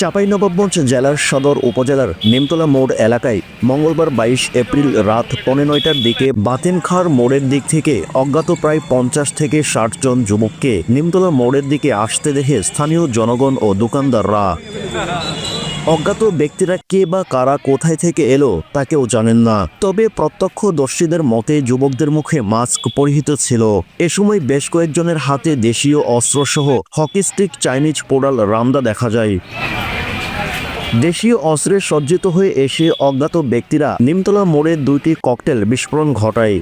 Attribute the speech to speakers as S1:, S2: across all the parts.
S1: চাঁপাইনবাবগঞ্জ জেলার সদর উপজেলার নিমতলা মোড় এলাকায় মঙ্গলবার ২২ এপ্রিল রাত ৯:৩০টার দিকে বাতেনখার মোড়ের দিক থেকে অজ্ঞাত প্রায় ৫০ থেকে ৬০ জন যুবককে নিমতলা মোড়ের দিকে আসতে দেখে স্থানীয় জনগণ ও দোকানদাররা। অজ্ঞাত ব্যক্তিরা কে বা কারা কোথায় থেকে এলো তা কেউ জানেন না, তবে প্রত্যক্ষদর্শীদের মতে যুবকদের মুখে মাস্ক পরিহিত ছিল। এ সময় বেশ কয়েকজনের হাতে দেশীয় অস্ত্রসহ হকি স্টিক, চাইনিজ পোড়াল রামদা দেখা যায়। দেশীয় অস্ত্রে সজ্জিত হয়ে এসে অজ্ঞাত ব্যক্তিরা নিমতলা মোড়ে ২টি ককটেল বিস্ফোরণ ঘটায়।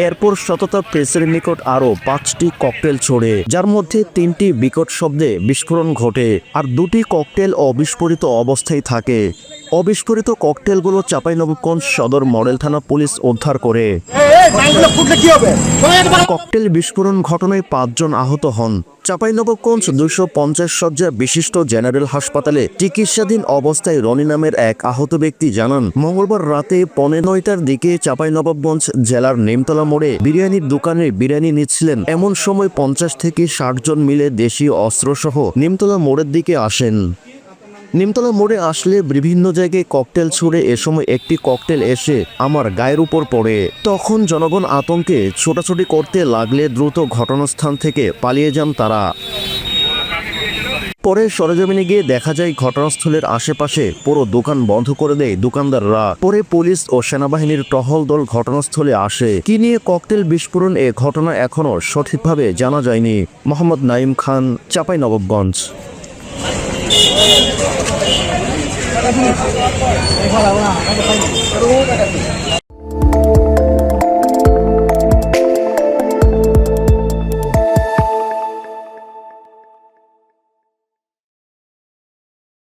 S1: এরপর সততা প্রেসের নিকট আরও ৫টি ককটেল ছোড়ে, যার মধ্যে ৩টি বিকট শব্দে বিস্ফোরণ ঘটে আর ২টি ককটেল অবিস্ফোরিত অবস্থায় থাকে। অবিস্ফোরিত ককটেলগুলো চাঁপাইনবাবগঞ্জ সদর মডেল থানা পুলিশ উদ্ধার করে। ককটেল বিস্ফোরণ ঘটনায় ৫ জন আহত হন। চাঁপাইনবাবগঞ্জ ২৫০ শয্যা বিশিষ্ট জেনারেল হাসপাতালে চিকিৎসাধীন অবস্থায় রনি নামের এক আহত ব্যক্তি জানান, মঙ্গলবার রাতে ৯:৩০টার দিকে চাঁপাইনবাবগঞ্জ জেলার নিমতলা মোড়ে বিরিয়ানির দোকানে বিরিয়ানি নিচ্ছিলেন। এমন সময় ৫০ থেকে ৬০ জন মিলে দেশীয় অস্ত্রসহ নিমতলা মোড়ের দিকে আসেন। নিমতলা মোড়ে আসলে বিভিন্ন জায়গায় ককটেল ছুড়ে এ সময় একটি ককটেল এসে আমার গায়ের উপর পড়ে। তখন জনগণ আতঙ্কে ছোটাছুটি করতে লাগলে দ্রুত ঘটনাস্থান থেকে পালিয়ে যান তারা। পরে সরেজমিনে গিয়ে দেখা যায় ঘটনাস্থলের আশেপাশে পুরো দোকান বন্ধ করে দেয় দোকানদাররা। পরে পুলিশ ও সেনাবাহিনীর টহল দল ঘটনাস্থলে আসে। কি নিয়ে ককটেল বিস্ফোরণ, এ ঘটনা এখনও সঠিকভাবে জানা যায়নি। মোহাম্মদ নাঈম খান, চাঁপাইনবাবগঞ্জ।